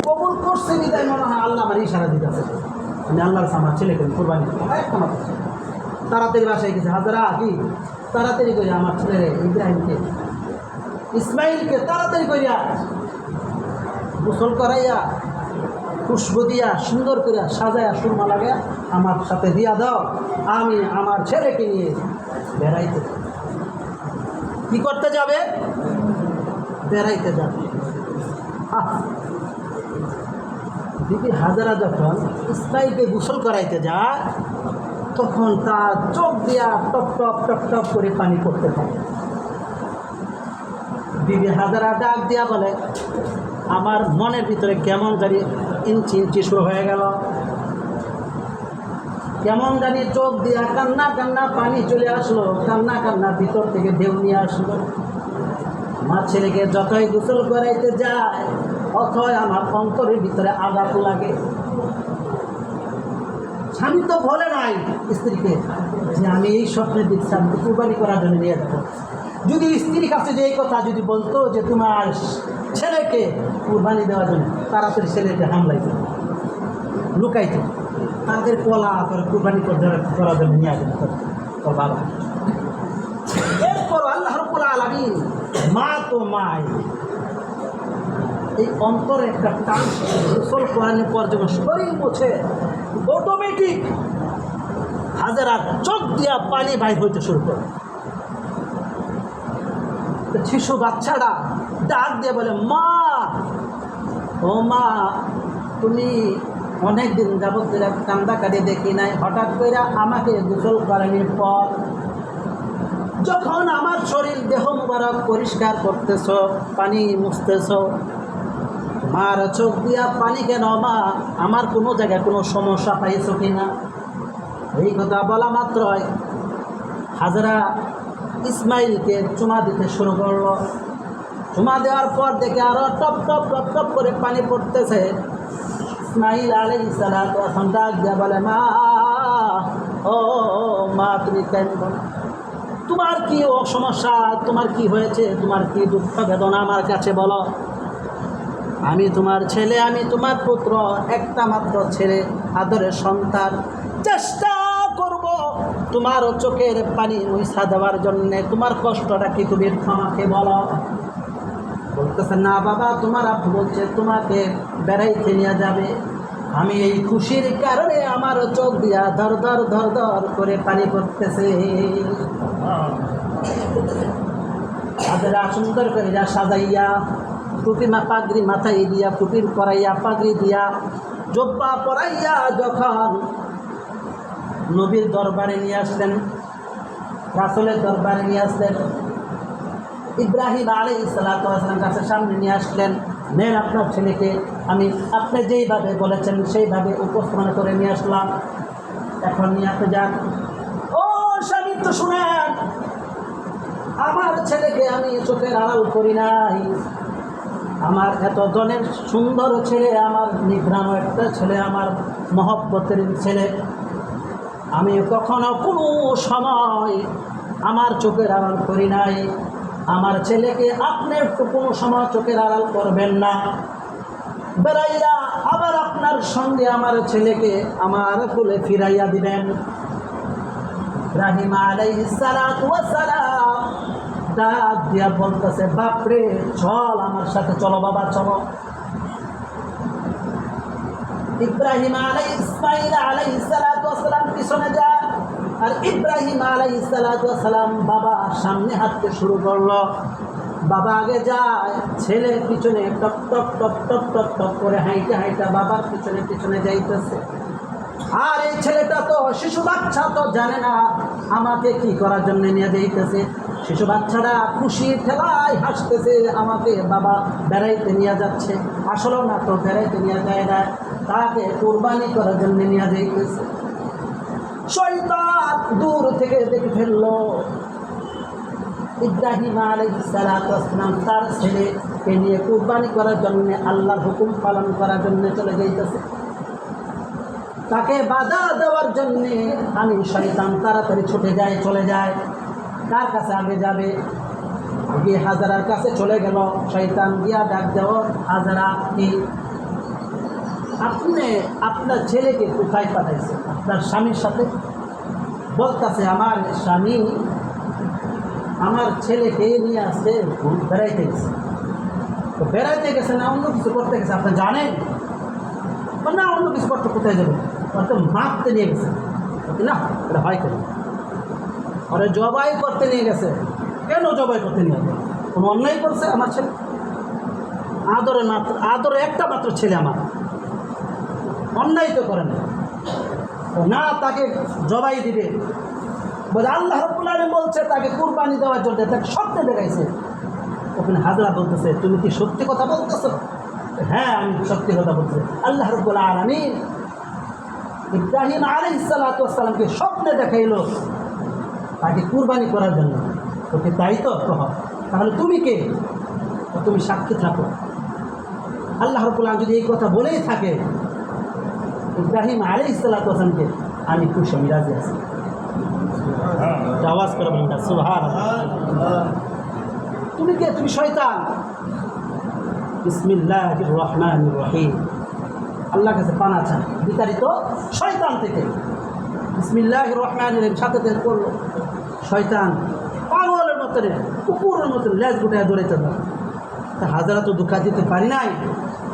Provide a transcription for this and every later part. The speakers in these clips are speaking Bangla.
কবুল করছে বিদায় মনে হয় আল্লাহ আমার ইশারা দিতেছে, আমি আল্লাহর আমার ছেলেকে কোরবানি আমার একটা মাত্র ছেলে। তাড়াতাড়ি বাসায় গেছে হাজারা কি তাড়াতাড়ি করে আমার ছেলে ইব্রাহিমকে ইসমাইলকে তাড়াতাড়ি করিয়া গোসল করাইয়া খুশবু দিয়া সুন্দর করিয়া সাজাইয়া সুরমা লাগাইয়া আমার সাথে দিয়া দাও, আমি আমার ছেলেকে নিয়ে বেড়াইতে। কি করতে যাবে? বেড়াইতে যাবে। বিবি হাজারা যখন ইসমাইলকে গোসল করাইতে যায় তখন তার চোখ দিয়া টপ টপ টপ টপ করে পানি পড়তে থাকে। বিবি হাজারা ডাক দিয়া বলে, আমার মনের ভিতরে কেমন জানি ইঞ্চি ইঞ্চি শুরু হয়ে গেল, কেমন জানি চোখ দিয়া কান্না কান্না পানি চলে আসলো, কান্না কান্না ভিতর থেকে ঢেউ নিয়ে আসলো। আমার ছেলেকে যতই গোসল করাইতে যায় অথয় আমার অন্তরের ভিতরে আঘাত লাগে। স্বামী তো বলে নাই স্ত্রীকে যে আমি এই স্বপ্নে দিচ্ছি আমি কুরবানি করার জন্য নিয়ে যাবো। যদি স্ত্রীর কাছে যে এই কথা যদি বলতো যে তোমার ছেলেকে কুরবানি দেওয়ার জন্য, তাড়াতাড়ি ছেলেকে হামলাইতো, লুকাইতো, তাদের কলা করে কুরবানি করার জন্য নিয়ে আসবে তোর বাবা। এরপর আল্লাহ রাব্বুল আলামিন মা তো মাই এই অন্তরে একটা টান গোসল করানোর পর যখন শরীর মুছে অটোমেটিক হাজারা চোখ দিয়া পানি বাইর হইতে শুরু করে। শিশু বাচ্চাটা ডাক দিয়ে বলে, মা ও মা, তুমি অনেক দিন যাবত কান্দা কাটি দেখি নাই, হঠাৎ করে আমাকে গোসল করানোর পর যখন আমার শরীর দেহ মুবারক পরিষ্কার করতেছ, পানি মুছতেছ, মার চোখ দিয়া পানি কেন মা? আমার কোনো জায়গায় কোনো সমস্যা পাইছো কিনা? এই কথা বলা মাত্রই হাজারা ইসমাইলকে চুমা দিতে শুরু করলো। চুমা দেওয়ার পর দেখে আরো টপ টপ টপ টপ করে পানি পড়তেছে। ইসমাইল আলাইহিস সালাতু ওয়াস সালাম ডাক দিয়া বলে, মা ও মা, তুমি কেন, তোমার কি ও সমস্যা, তোমার কি হয়েছে, তোমার কি দুঃখ বেদনা আমার কাছে বলো। আমি তোমার ছেলে, আমি তোমার পুত্র, একটা মাত্র ছেলে, আদরের সন্তান, চেষ্টা করব তোমার চোখের পানি মুছা দেওয়ার জন্যে। তোমার কষ্টটা কি তুমি আমাকে বলো। বলতেছে, না বাবা, তোমার আব্বু বলছে তোমাকে বেড়াইতে নিয়ে যাবে। আমি এই খুশির কারণে আমার চোখ দিয়া ধর ধর ধর ধর করে পানি পড়তেছে। হাজারা সুন্দর করে সাজাইয়া টুপি পাগড়ি মাথায় দিয়া, টুপির পরাইয়া পাগড়ি দিয়া, জব্বা পরাইয়া যখন নবীর দরবারে নিয়ে আসলেন, রাসূলের দরবারে নিয়ে আসলেন, ইব্রাহিম আলাইহিস সালাতু ওয়াস সালাম কাছে সামনে নিয়ে আসলেন, নেন আপনার ছেলেকে, আমি আপনি যেইভাবে বলেছেন সেইভাবে উপস্থাপনা করে নিয়ে আসলাম, এখন নিয়ে আপনি যান। ও স্বামী, তো শুনেন, আমার ছেলেকে আমি চোখের আড়াল করি নাই। আমার এত জনের সুন্দর ছেলে, আমার নিগ্রাম একটা ছেলে, আমার মহব্বতের ছেলে, আমি কখনো কোনো সময় আমার চোখের আড়াল করি নাই। আমার ছেলেকে আপনি একটু কোনো সময় চোখের আড়াল করবেন না। বেড়াইয়া আবার আপনার সঙ্গে আমার ছেলেকে আমার কোলে ফিরাইয়া দিবেন। ইব্রাহিম আলাইহিস সালাতু ওয়াস সালাম ডাক দিয়া বলতেছে, বাপরে চল আমার সাথে, চলো বাবা চলো। ইব্রাহিম ইসমাইল আলাইহিস সালাতু ওয়াস সালাম পিছনে যায়, আর ইব্রাহিম আলাইহিস সালাতু ওয়াস সালাম বাবা সামনে হাঁটতে শুরু করলো। বাবা আগে যায়, ছেলে পিছনে top top top top top top করে হাইটা হাইটা বাবার পিছনে পিছনে যাইতেছে। আর এই ছেলেটা তো শিশু বাচ্চা, তো জানে না আমাকে কি করার জন্য নিয়ে যাইতেছে। শিশু বাচ্চারা খুশি ঠেলায় হাসতেছে, আমাকে বাবা বেড়াইতে নিয়ে যাচ্ছে। আসলেও না, তো বেড়াইতে নিয়ে যায় না, তাকে কুরবানি করার জন্য নিয়ে যাইতেছে। শয়তান দূর থেকে দেখে ফেললো ইব্রাহিম আলাইহিস সালাতু ওয়াস সালাম তার ছেলেকে নিয়ে কুরবানি করার জন্য, আল্লাহর হুকুম পালন করার জন্য চলে যাইতেছে। তাকে বাধা দেওয়ার জন্যে আমি শয়তান তাড়াতাড়ি ছুটে যায়, চলে যায়। কার কাছে আগে যাবে? গিয়ে হাজারার কাছে চলে গেল। শয়তান গিয়া ডাক দেও, হাজারা কি আপনি আপনার ছেলেকে কোথায় পাঠাইছেন? আপনার স্বামীর সাথে? বলতেছে আমার স্বামী আমার ছেলেকে নিয়ে আসতে বেড়াইতে গেছে। তো বেড়াইতে গেছে না অন্য কিছু করতে গেছে আপনি জানেন? না অন্য কিছু করতে কোথায় যাবে? তো মারতে নিয়ে গেছে না, এটা হয় কেন? ওরা জবাই করতে নিয়ে গেছে। কেন জবাই করতে নিয়ে গেছে? কোনো অন্যায় করছে আমার ছেলে? আদরে একটা মাত্র ছেলে আমার, অন্যায় তো করে না, তাকে জবাই দিবে বলে আল্লাহ রাব্বুল আলামিন বলছে তাকে কুরবানি দেওয়ার জন্য, তাকে স্বপ্নে দেখাইছে। ওখানে হাজরা বলতেছে তুমি কি সত্যি কথা বলতেছো? হ্যাঁ আমি সত্যি কথা বলছি। আল্লাহ রাব্বুল আলামিন ইব্রাহিম আলাইহিস সালাতু ওয়াস সালামকে স্বপ্নে দেখাইলো তাকে কুরবানি করার জন্য। ওকে তাই তো? তাহলে তুমি কে? তুমি সাক্ষী থাকো। আল্লাহ রাব্বুল আলামিন যদি এই কথা বলেই থাকে ইব্রাহিম আলাইহিস সালাতু ওয়াস সালামকে, আমি খুশি, আমি রাজি আছি। আওয়াজ করে বলেন সুবহানাল্লাহ। তুমি কে? তুমি শয়তান। বিসমিল্লাহির রহমানির রহিম, আল্লাহর কাছে পানা চান বিতাড়িত শয়তান থেকে। বিসমিল্লাহির রহমানির রহিম সাথে তেল করলো। শয়তান পাগলের মতন কুকুরের মতন লেজ গুটায় দৌড়াইতে থাকে। তা হাজারা তো দুঃখা দিতে পারি নাই।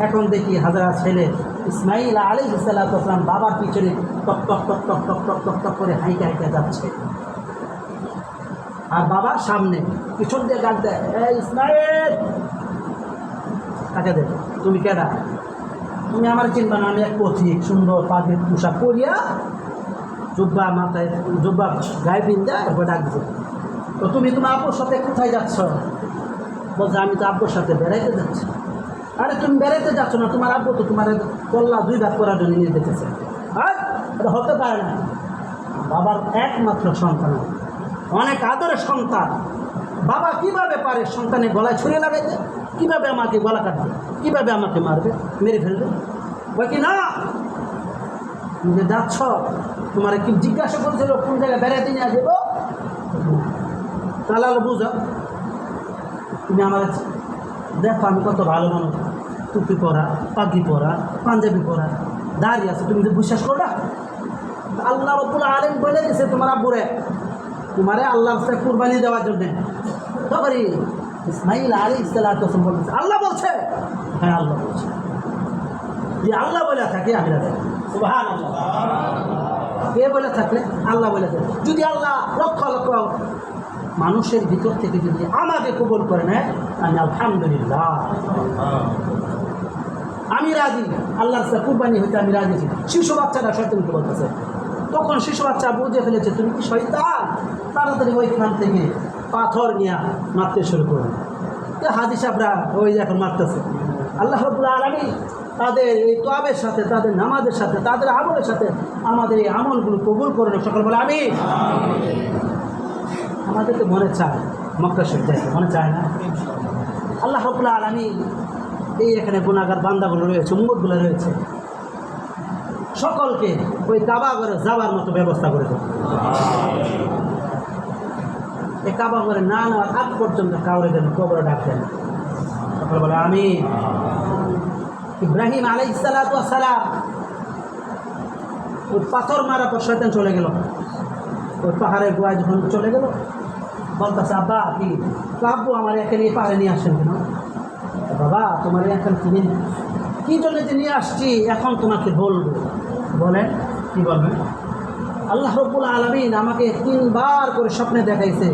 এখন দেখি হাজারা ছেলে ইসমাইল আলাইহিস সালাতু ওয়াস সালাম বাবার পিছনে টক টক টক টক টক টক টক টক করে হাইটা হাইটা যাচ্ছে, আর বাবার সামনে পিছন দিয়ে ডাক দেয়, ইসমাইল। তাকে দেখো, তুমি কেডা? তুমি আমার চিনবা না? আমি এক পথিক, সুন্দর পাখির পোশাক পরিয়া, জুব্বা মাথায়, জুব্বা গায়ে পিন্দা, এরপর ডাক দিচ্ছে। তো তুমি তোমার আব্বুর সাথে কোথায় যাচ্ছ? বলছে আমি তো আব্বুর সাথে বেড়াইতে যাচ্ছি। আরে তুমি বেড়াইতে যাচ্ছ না, তোমার আব্বু তো তোমার কল্লা 2 ভাগ করার জন্য নিয়ে যেতেছে। হ্যাঁ, এটা হতে পারে না। বাবার একমাত্র সন্তান, অনেক আদরের সন্তান। বাবা কিভাবে পারে সন্তানের গলায় ছুরি লাগাইতে? কিভাবে আমাকে গলা কাটবে? কিভাবে আমাকে মারবে, মেরে ফেলবে? বলে কি না, তুমি যে যাচ্ছ, তোমার কি জিজ্ঞাসা করছিল কোন জায়গায় বেড়াইতে নিয়ে আসবো? তাহলে বুঝো, তুমি আমার দেখো আমি কত ভালো মানুষ, টুপি পরা, পাগড়ি পরা, পাঞ্জাবি পরা, দাঁড়িয়ে আছে, তুমি তো বিশ্বাস করো না? আল্লাহ রাব্বুল আলামিন বলে দিয়েছে তোমার আব্বুরে তোমারে আল্লাহর কাছে কুরবানি দেওয়ার জন্যে। তবে ইসমাইল আলাইহিস সালাতু ওয়াস সালাম বলছে আল্লাহ বলছে। হ্যাঁ আল্লাহ বলছে। যে আল্লাহ বলে থাকে আমি রাজি। সুবহানাল্লাহ। কে বলে থাকলে? আল্লাহ বলে থাকে। যদি আল্লাহ লক্ষ লক্ষ মানুষের ভিতর থেকে যদি আমাকে কবুল করে নেয়, আমি আলহামদুলিল্লাহ, আমি রাজি। আল্লাহর কাছে কুরবানি হইতে আমি রাজি আছি। শিশু বাচ্চারা শয়তানকে বলতেছে, তখন শিশু বাচ্চা বুঝে ফেলেছে তুমি কি শয়তান, তাড়াতাড়ি ওইখান থেকে পাথর নিয়ে মারতে শুরু করবে। হাজি সাহেবরা ওই যে এখন মারতেছে। আল্লাহ রাব্বুল আলামিন তাদের এই তোয়াবের সাথে, তাদের নামাজের সাথে, তাদের আমলের সাথে আমাদের এই আমলগুলো কবুল করে না। সকল বলে আমিন। আমাদের তো মনে চায় মক্কা শরীফ যাইতে, মনে চায় না? আল্লাহ রাব্বুল আলামিন এই এখানে গুনাহগার বান্দাগুলো রয়েছে, উম্মতগুলো রয়েছে, সকলকে ওই কাবা ঘরে যাওয়ার মতো ব্যবস্থা করে দেবে। এই কাবা ঘরে না নেওয়ার আগ পর্যন্ত কাউরে যেন কবরে ডাক দেন। সকল বলে আমিন। ইব্রাহিম আলাইহিস সালাতু ওয়াস সালাম ওই পাথর মারা পর শয়তান চলে গেল। ওই পাহাড়ের গোয়ায় যখন চলে গেল, বলতেছে আব্বা কি? আব্বু আমার এখানে এই পাহাড়ে নিয়ে আসছেন কেন? বাবা তোমার এখন কিনে কী জন্য যে নিয়ে আসছি এখন তোমাকে বলবো। বলেন কি বলবেন? আল্লাহ রাব্বুল আলামিন আমাকে 3 বার করে স্বপ্নে দেখাইছে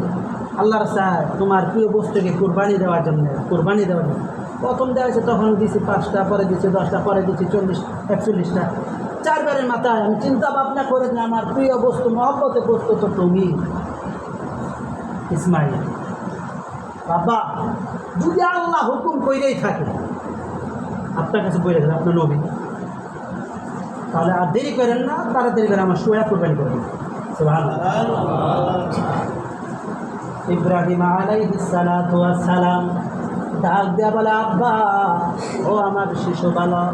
আল্লাহর সাথে তোমার প্রিয় বস্তুকে কুরবানি দেওয়ার জন্য, কুরবানি দেওয়ার জন্য। প্রথম দেওয়াছে তখন দিছি 5টা, পরে দিছি 10টা, পরে দিছি 40-41টা। 4 বারের মাথায় আমি চিন্তা ভাবনা করে যে আমার প্রিয় বস্তু, মহব্বতের বস্তু তো তুমি ইসমাইল। বাবা যদি আল্লাহ হুকুম কইরেই থাকে, আপনার কাছে বলে গেলেন আপনার নবী, তাহলে আর দেরি করেন না, তাড়াতাড়ি করে আমার শুয়া কুরবানি করেন। ইব্রাহিম আলাইহিস সালাতু ওয়াস সালাম ডাক দেয়া বলে আব্বা ও আমার শিশু বালক,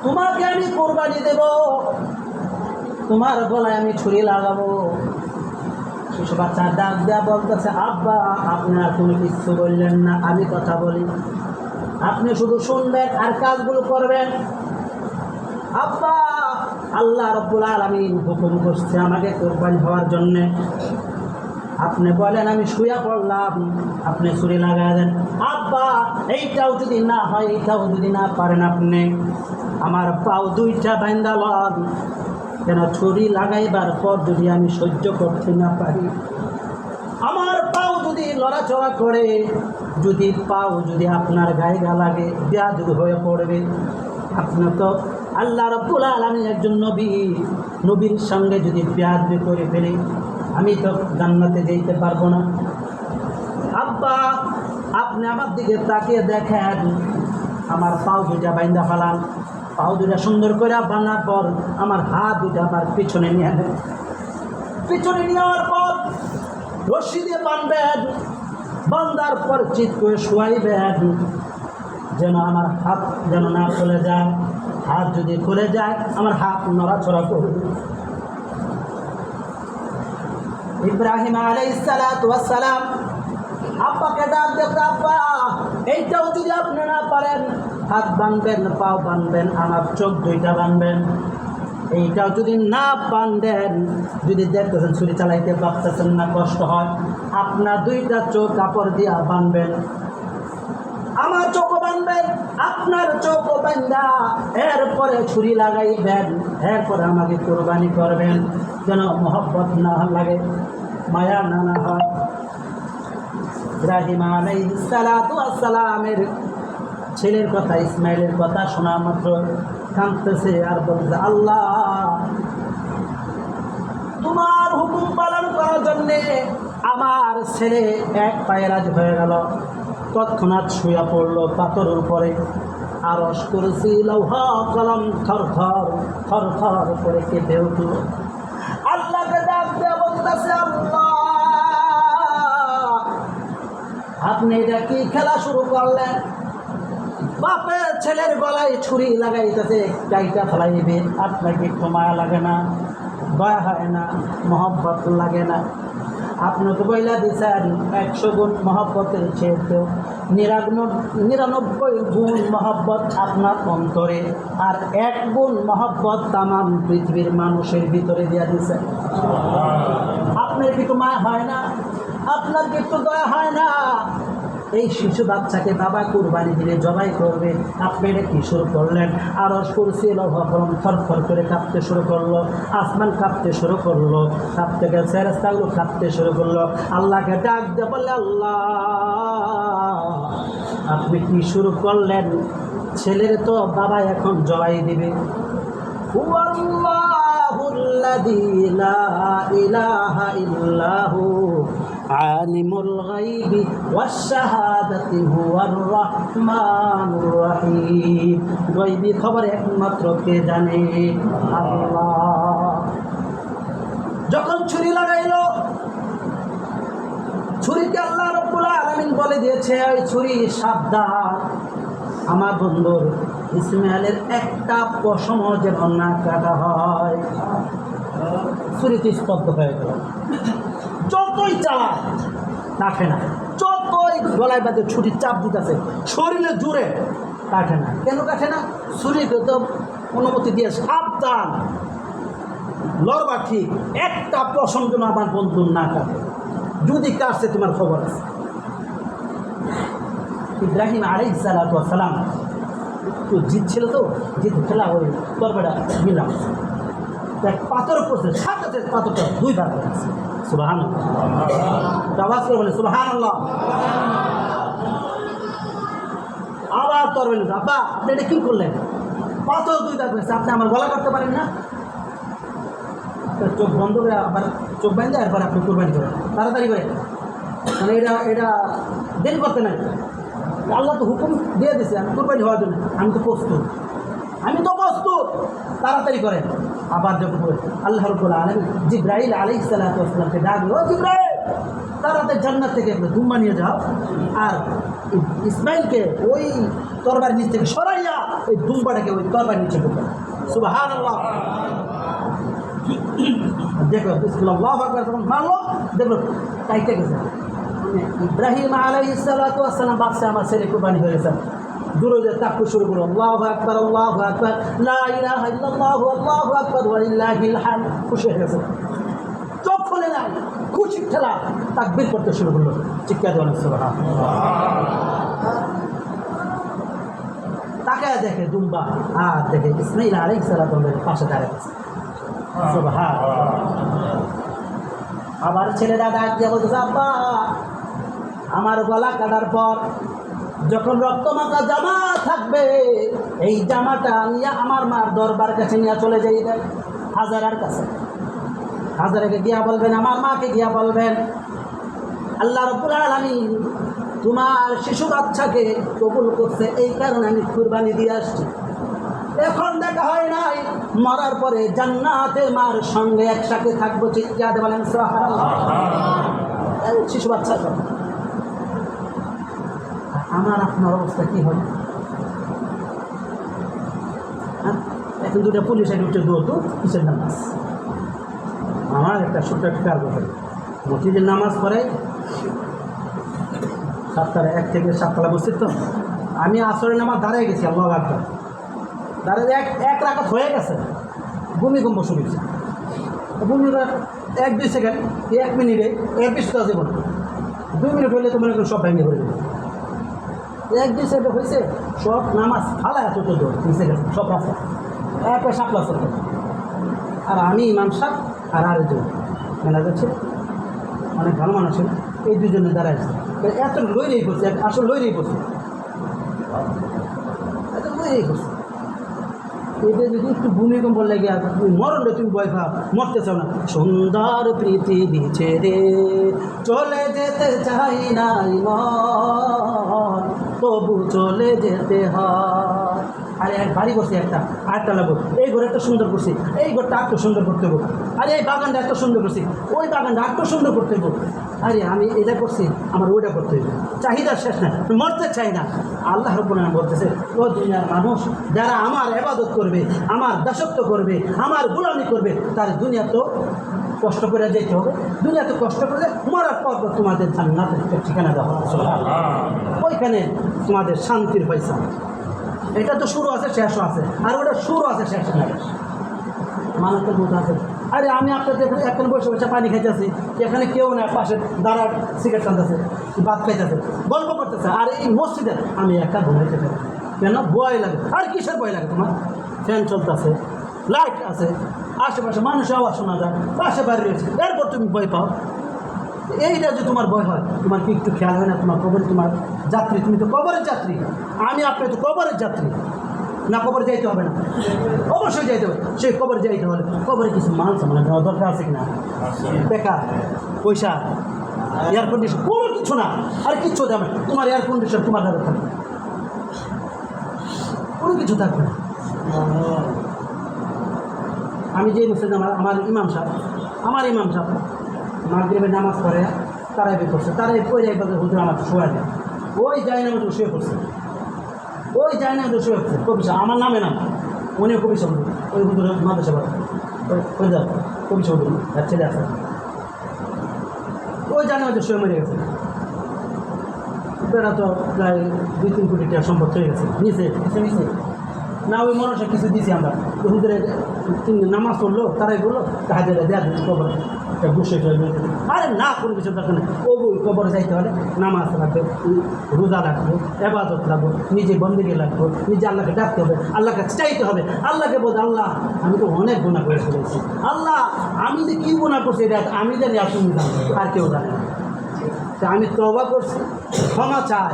তোমাকে আমি কোরবানি দেব, তোমার গলায় আমি ছুরি লাগাবো। শিশু বাচ্চা ডাক দেয়া বলতেছে, আব্বা আপনার কোনো কিছু বললেন না, আমি কথা বলি, আপনি শুধু শুনবেন আর কাজগুলো করবেন। আব্বা আল্লাহ রাব্বুল আলামিন হুকুম করছে আমাকে কোরবানি হওয়ার জন্যে, আপনি বলেন আমি শুয়ে পড়লাম, আপনি ছুরি লাগাই দেন। আব্বা এইটাও যদি না হয়, এইটাও যদি না পারেন, আপনি আমার পাও দুইটা বাইন্দা লন, কেন ছুরি লাগাইবার পর যদি আমি সহ্য করতে না পারি, আমার পাও যদি লড়াচড়া করে, যদি পাও যদি আপনার গায়ে গা লাগে, বেয়াদবি হয়ে পড়বে। আপনি তো আল্লাহ রাব্বুল আলামিন একজন নবী, নবীর সঙ্গে যদি বেয়াদবি করে ফেলি, আমি তো জান্নাতে যেতে পারবো না। আব্বা আপনি আমার দিকে তাকিয়ে দেখেন, আমার পাও দুইটা বাইন্দা ফেলান, পাও দুইটা সুন্দর করে বানার পর আমার হাত দুইটা আমার পিছনে নিয়ে নেন, পিছনে নেওয়ার পর রশি দিয়ে বাঁধবেন, বান্ধার পর চিৎ করে শোয়াইবেন, যেন আমার হাত যেন না খুলে যায়। হাত যদি খুলে যায় আমার হাত নড়াচড়া করবে। ইব্রাহিম আলাইহিস সালাতু ওয়াস সালাম আব্বাকে ডাক দেন, আব্বা এইটাও যদি আপনি না পারেন, হাত বাঁধবেন, পাও বাঁধবেন, আমার চোখ দুইটা বাঁধবেন, এইটাও যদি না বাঁধেন, যদি দেখতেছেন ছুরি চালাইতে পারতেছেন না, কষ্ট হয়, আপনার দুইটা চোখ কাপড় দিয়া বাঁধবেন, আমার চোখও বাঁধবেন, আপনার চোখও বাঁধা, এরপরে ছুরি লাগাইবেন, এরপরে আমাকে কোরবানি করবেন, যেন মহব্বত না লাগে, মায়া না হয়। ইব্রাহিম আলাইহিস সালাতু ওয়াস সালামের ছেলের কথা, ইসমাইলের কথা শোনা মাত্র কাঁদতেছে আর বলছে, আল্লাহ তোমার হুকুম পালন করার জন্যে আমার ছেলে এক পায়ে রাজি হয়ে গেল। তৎক্ষণাৎ শুয়ে পড়ল পাথরের উপরে, আরশ কুরসি লৌহ কলম থর থর থর থর করে কেঁপে উঠল। আল্লাহকে ডাক দিয়ে বলতেছে, আল্লাহ আপনি এটা কি খেলা শুরু করলেন? বাপে ছেলের গলায় ছুরি লাগাইতেছে, গাইটা ফেলাইবে, আপনাকে একটু মায়া লাগে না, দয়া হয় না, মহব্বত লাগে না? আপনি তো বইলা দিচ্ছেন 100 গুণ মহব্বতের চেয়েও 99 গুণ মহব্বত আপনার অন্তরে, আর 1 গুণ মহব্বত তামাম পৃথিবীর মানুষের ভিতরে দিয়া দিচ্ছেন। আপনার কিন্তু মায়া হয় না? আপনার কিন্তু দয়া হয় না? এই শিশু বাচ্চাকে বাবা কুরবানি দিলে জবাই করবে, আপনি এটা কী শুরু করলেন? আরশ কুরসি লৌহ কলম থরথর করে কাঁপতে শুরু করলো, আসমান কাঁপতে শুরু করলো, কাঁপতে গেলে ফেরেশতাগুলো কাঁপতে শুরু করলো। আল্লাহকে ডাক দিয়ে বললে, আল্লাহ আপনি কী শুরু করলেন? ছেলের তো বাবা এখন জবাই দিবে। হুয়াল্লাহুল্লাযী লা ইলাহা ইল্লাহু আলিমুল গায়বি ওয়াশ শাহাদাতি হুয়ার রাহমানুর রহিম। গায়বী খবর একমাত্র কে জানে? আল্লাহ। যখন ছুরি লাগাইল, ছুরিকে আল্লাহ রাব্বুল আলামিন বলে দিয়েছে, ওই ছুরি সাবধান, আমার বন্ধুর ইসমাইলের একটা পশমও যেন না কাটা হয়। ছুরিতে স্পর্ধ হয়ে গেল, যতই চালায় কাটে না, যতই গলায় বাদে ছুরি চাপ দিতেছে শরীরে জুড়ে কাটে না। কেন কাটে না? ছুরিকে তো অনুমতি দিয়ে সাবধান, লড়বা ঠিক, একটা পশম যেন আমার বন্ধুর না কাটে, যদি কাটছে তোমার খবর আছে। ইব্রাহিম আলাইহিস সালাতু ওয়াস সালাম তো জিত ছিল, তো জিত খেলা ওই তরবাটা মিলাম, দেখ পাথর পড়ছে, সাথে সাথে পাথরটা 2 বার করেছে। সুবহানাল্লাহ, আওয়াজ করে বলে সুবহানাল্লাহ। আবার তরবারি, আব্বা আপনি এটা কী করলেন? পাথর 2 বার করেছে, আপনি আমার গলা করতে পারেন না? চোখ বন্ধ করে আবার চোখ বাইন্ধে এরপর আপনি কুরবানি করেন, তাড়াতাড়ি করে, মানে এটা দেরি করতে নাই। আল্লাহ তো হুকুম দিয়ে দিছে আমি কুরবানি হওয়ার জন্য, আমি তো প্রস্তুত, তাড়াতাড়ি করেন। আবার যখন আল্লাহ রাব্বুল আলামিন জিবরাইল আলাইহিস সালাতু ওয়াস সালামকে ডাকলো, জিবরাইল তাড়াতাড়ি জান্নাত থেকে দুম্বা নিয়ে যাও, আর ইসমাইলকে ওই তরবারির নিচ থেকে সরাইয়া ওই দুম্বাটাকে ওই তরবারির নিচে ঢুকাও। সুবহানাল্লাহ। দেখো বিসমিল্লাহ আল্লাহু আকবার যখন মারলো দেখলো কাইতে গেছে। ইব্রাহিম আলাইহিস সালাতু ওয়াস সালাম বাদশা আমার ছেলে কুরবানি হয়ে গেছে। দূরে যে তাকবীর শুরু করলো, আল্লাহু আকবার আল্লাহু আকবার লা ইলাহা ইল্লাল্লাহু আল্লাহু আকবার ওয়া লিল্লাহিল হামদ। খুশি হয়ে গেছে, চোখ খুলে নাই, খুশি ঠেলা তাকবীর করতে শুরু করলো, চিৎকার দেওয়া সুবহানাল্লাহ। তাকায় দেখে দুম্বা আর দেখে ইসমাইল আলাইহিস সালাতু ওয়াস সালাম পাশে দাঁড়িয়ে আছে। সুবহানাল্লাহ। আবার ছেলেরা ডাক দিয়ে বলতেছে, আব্বা আমার গলা কাটার পর যখন রক্তমাখা জামা থাকবে এই জামাটা নিয়ে আমার মার দরবার কাছে নিয়ে চলে যাইবেন হাজারার কাছে। হাজারাকে গিয়া বলবেন, আমার মাকে গিয়া বলবেন, আল্লাহ রাব্বুল আলামিন তোমার শিশু বাচ্চাকে কবুল করছে, এই কারণে আমি কুরবানি দিয়ে আসছি। এখন দেখা হয় নাই, মরার পরে জান্নাতে মার সঙ্গে একসাথে থাকবো। চিৎকার বলেন সুবহানাল্লাহ। শিশু বাচ্চা আমার আপনার অবস্থা কী হবে? এখন দুটা পুলিশ এক উঠে দৌড়তো কিসের নামাজ। আমার একটা ছোট্ট একটা কাজ করে মসজিদের নামাজ পড়ে 7:01 থেকে 7 বসছি। তো আমি আসরের নামাজ দাঁড়িয়ে গেছি, আল্লাহু আকবার দাঁড়িয়ে এক রাকাত হয়ে গেছে, ভূমিকম্প শুরু হয়েছে। ভূমিকম্প 1-2 সেকেন্ড, 1 মিনিটে এর বেশি তো যাবো না, 2 মিনিট হইলে তো মনে করেন সব ভেঙে পড়ে যাবে। 1-2 সেকেন্ড হয়েছে, সব নামাজ ফালা এত তো 2 সেকেন্ড সব রাস্তা এক সাপলা চলবে। আর আমি ইমাম সাহেব আর আরেকজন ম্যানেজার ছিল, অনেক ভালো মানুষ ছিল, এই দুজনে দাঁড়াইছে। এত লইরেই করছে, আসলে লইরেই করছে, এত লইরেই করছে। এটা যদি একটু ভূমিকম্প লেগে আর তুমি মরণে তুমি ভয় পাও, মরতে চাও না। সুন্দর পৃথিবী ছেড়ে চলে যেতে চাই না মন, তবু চলে যেতে হয়। আরে এক বাড়ি করছি একটা, আরেকটা লাগবো, এই ঘরে এত সুন্দর করছি, এই ঘরটা এত সুন্দর করতে হবো, আরে এই বাগানটা এত সুন্দর করছি, ওই বাগানটা এত সুন্দর করতে হবো, আরে আমি এটা করছি আমার ওইটা করতে হইব। চাহিদা শেষ না, মরতে চাই না। আল্লাহ রাব্বুল আলামিন বলতেছে, ও দুনিয়ার মানুষ যারা আমার ইবাদত করবে, আমার দাসত্ব করবে, আমার গোলামি করবে, তার দুনিয়া তো কষ্ট করে যেতে হবে। দুনিয়াতে কষ্ট করলে মরার পর তোমাদের জান্নাতের ঠিকানা দেওয়া হবে, ওইখানে তোমাদের শান্তির পয়সা। এটা তো শুরু আছে শেষও আছে, আর ওটা শুরু আছে শেষ নাই। মানুষের বোধ আছে, আরে আমি আপনাদের এখানে বসে বসে পানি খাইতেছি, এখানে কেউ না, পাশে দাঁড়া সিগারেট টানতেছে, ভাত খাইতেছে, গল্প করতেছে, আর এই মসজিদে আমি একা ঘুমাইতে পারি। কেন? ভয় লাগে। আর কিসের ভয় লাগে তোমার? ফ্যান চলতেছে, লাইট আছে, আশেপাশে মানুষের আওয়াজ শোনা যায়, পাশে বাড়ি রয়েছে, এরপর তুমি ভয় পাও। এইটা যে তোমার ভয় হয়, তোমার কি একটু খেয়াল হয় না? তোমার কবর, তোমার যাত্রী, তুমি তো কবরের যাত্রী, আমি আপনি তো কবরের যাত্রী না। কবরে যাইতে হবে না? অবশ্যই যাইতে হবে। সেই কবরে যাইতে হলে কবরে কিছু মাল সামনে দেওয়া দরকার আছে কিনা? বেকার পয়সা, এয়ার কন্ডিশন, কোনো কিছু না, আর কিচ্ছু দেবে। তোমার এয়ার কন্ডিশন তোমার দ্বারা থাকবে, কোনো কিছু থাকবে না। আমি যে মুসলিম, আমার ইমাম সাহেব মাগরিবের নামাজ পড়ে তারাবি করছে, তারাই পড়ে একবার হুজুর আমাকে শোয়া দেয়, ওই যায় না হুজুর শুয়ে পড়ছে, ওই যায় না হুজুর শুয়ে পড়ছে। কবি সাহেব আমার নামে নাম, উনিও কবি সাহেব, ওই হুজুরের মাদ্রাসা পড়ে, ওই যাও কবি সাহেব তার ছেলে আছে, ওই জানে হুজুর শুয়ে মরে গেছে। এরা তো প্রায় 2-3 কোটি টাকা সম্পদ হয়ে গেছে, নিচে না, ওই মানুষের কিছু দিয়েছি আমরা। হুজুরে নামাজ পড়লো, তারাই বললো তাহাদের দেয়া কবর বসে, আরে না, কোনো কিছু দরকার নেই। কবরে যাইতে হলে নামাজ লাগবে, রোজা লাগবে, ইবাদত লাগবে, নিজে বন্দেগী লাগবে, নিজে আল্লাহকে ডাকতে হবে, আল্লাহকে চাইতে হবে। আল্লাহকে বলতে, আল্লাহ আমি তো অনেক গুনাহ করে ফেলেছি, আল্লাহ আমি যে কী গুনাহ করছি এটা আমি জানি, আর তুমি জানো, আর কেউ জানে না। আমি তওবা করছি, ক্ষমা চাই,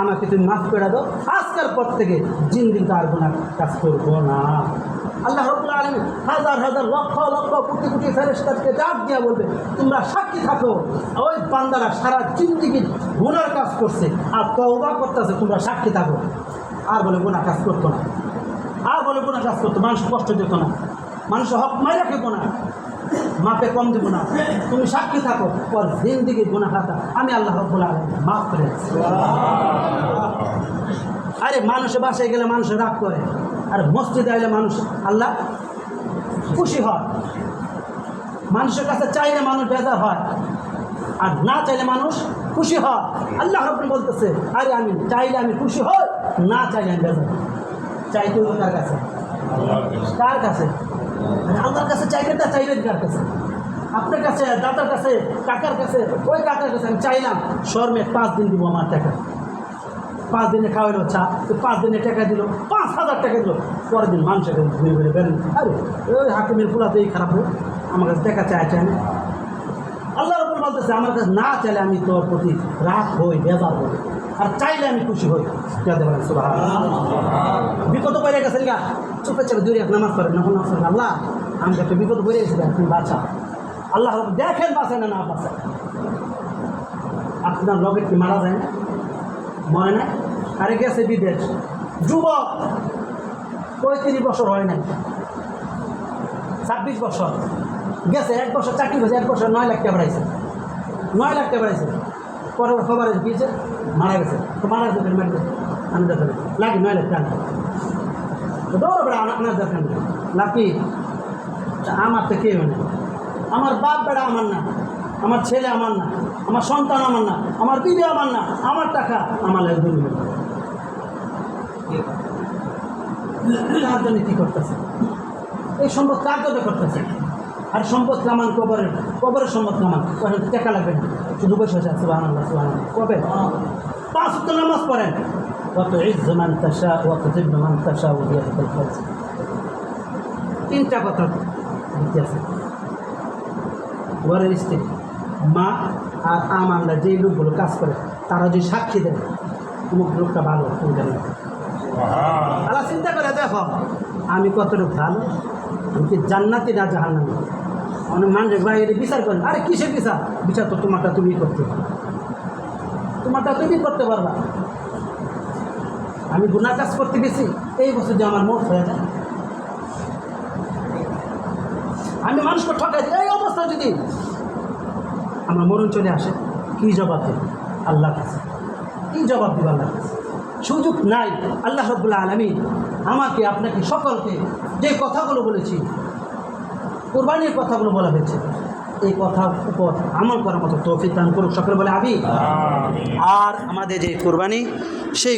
আমাকে তুমি মাফ করে দাও, আজকের পর থেকে জিন্দিগিতে আর গুনাহ কাজ করবো না। আল্লাহ রাব্বুল আলামিন হাজার হাজার লক্ষ লক্ষ কোটি কোটি ফেরেশতাকে ডাক দিয়া বলবে, তোমরা সাক্ষী থাকো, ওই বান্দারা সারা জিন্দিগি গুনার কাজ করছে আর তওবা করতেছে, তোমরা সাক্ষী থাকো। আর বলে গুনাহ কাজ করতো না, আর বলে গুনাহ কাজ করতো, মানুষ কষ্ট দিত না, মানুষ হক মাইরা খেত না, মাপে কম দেব না, তুমি সাক্ষী থাকো, পর জিন্দিগির গুনাহ খাতা আমি আল্লাহ রাব্বুল আলামিন মাফ করে দিচ্ছি। আরে মানুষের বাসায় গেলে মানুষের রাগ করে, আর মসজিদে আইলে মানুষ আল্লাহ খুশি হয়। মানুষের কাছে চাইলে মানুষ বেজার হয়, আর না চাইলে মানুষ খুশি হয়। আল্লাহ রাব্বুল বলতেছে, আরে আমি চাইলে আমি খুশি হই, না চাইলে আমি বেজার। চাইতে হবে কার কাছে? কার কাছে? আল্লাহর কাছে চাইবেন না, চাইবেন কার কাছে? আপনার কাছে, দাদার কাছে, কাকার কাছে। ওই কাকার কাছে আমি চাইলাম শর্মে 5 দিন দিব আমার টাকা, 5 দিনে খাওয়াইলো চা, 5 দিনে টাকা দিল, 5,000 টাকা দিল। পরের দিন মানুষের কাছে ঘুরে ঘুরে বেরেন, আরে ওই হাকিমের ফুলা তো এই খারাপ হোক, আমার কাছে টাকা চাই না। আল্লাহ রাব্বুল বলতেছে, আমার কাছে না চাইলে আমি তোর প্রতি রাগ হই, বেজার হই, আর চাইলে আমি খুশি হই। বিপদ পড়ে গেছেন গা, চুপে চাপে দূরে নামাজ পড়েন, নফল নামাজ পড়েন। আল্লাহ আমি একটা বিপদ পড়ে গেছিলাম, তুমি বাঁচা। আল্লাহ দেখেন বাঁচায় না বাঁচায়। আপনার লগের কি মারা যায় না? মনে নাই? আরে গেছে বিদেশ, যুবক, 35 বছর হয় নাই, 26 বছর গেছে, 1 বছর চাকরি হয়েছে, 1 বছর 9 লাখ টাকা বাড়াইছে, 9 লাখ টাকা বাড়াইছে। পরে খবর দিয়েছে মারা গেছে। তো মারা গেছে, মারি গেছে, আমি দেখেন লাগে 9 লাখ টাকা। তো দৌড় বেড়া আপনার দেখেন লাকি, আমার তো কেউ নেই, আমার বাপ বেড়া আমার না, আমার ছেলে আমার না, আমার সন্তান আমার না, আমার বিবি আমার না, আমার টাকা আমার একদম কার জন্য কী করতেছে? এই সম্পদ কার জন্য করতেছে? আর সম্পদ কামান কবরের সম্পদ কামান, ওখানে টাকা লাগবে না, শুধু বসে আছে সুবহানাল্লাহ সুবহানাল্লাহ। কবে 5 ওয়াক্ত নামাজ পড়েন, কত ইজ্জু মান তাশা ওয়া তুযিল্লু মান তাশা ওয়া বিয়াদিকাল খায়র। 3টা কথা দিতে আছে। ঘরের স্ত্রী, মা আর আমানরা যে লোকগুলো কাজ করে, তারা যদি সাক্ষী দেয় অমুক লোকটা ভালো, তুমি জানো। আল্লাহ চিন্তা করে দেখো আমি কতটুকু ভালো, আমি কি জান্নাতি না জাহান্নামী? অনেক মানুষ ভাই এটা বিচার করেন, আরে কিসের বিচার? বিচার তো তোমারটা তুমি করতে পারো, তোমারটা তুমি করতে পারবা। আমি গুনাহ কাজ করতে গেছি, এই বছর যে আমার মত হয়ে যায়, আমি মানুষকে ঠকাই দিই, এই অবস্থা যদি আমার মরণ চলে আসে, কী জবাব দেব আল্লাহর কাছে? কী জবাব দেব আল্লাহর কাছে? সুযোগ নাই। আল্লাহ রাব্বুল আলামিন আমাকে আপনাকে সকলকে যে কথাগুলো বলেছি, কুরবানির কথাগুলো বলা হয়েছে, এই কথার উপর আমল করার মতো তৌফিক দান করুক সকলে বলে আমিন। আর আমাদের যে কুরবানি, সেই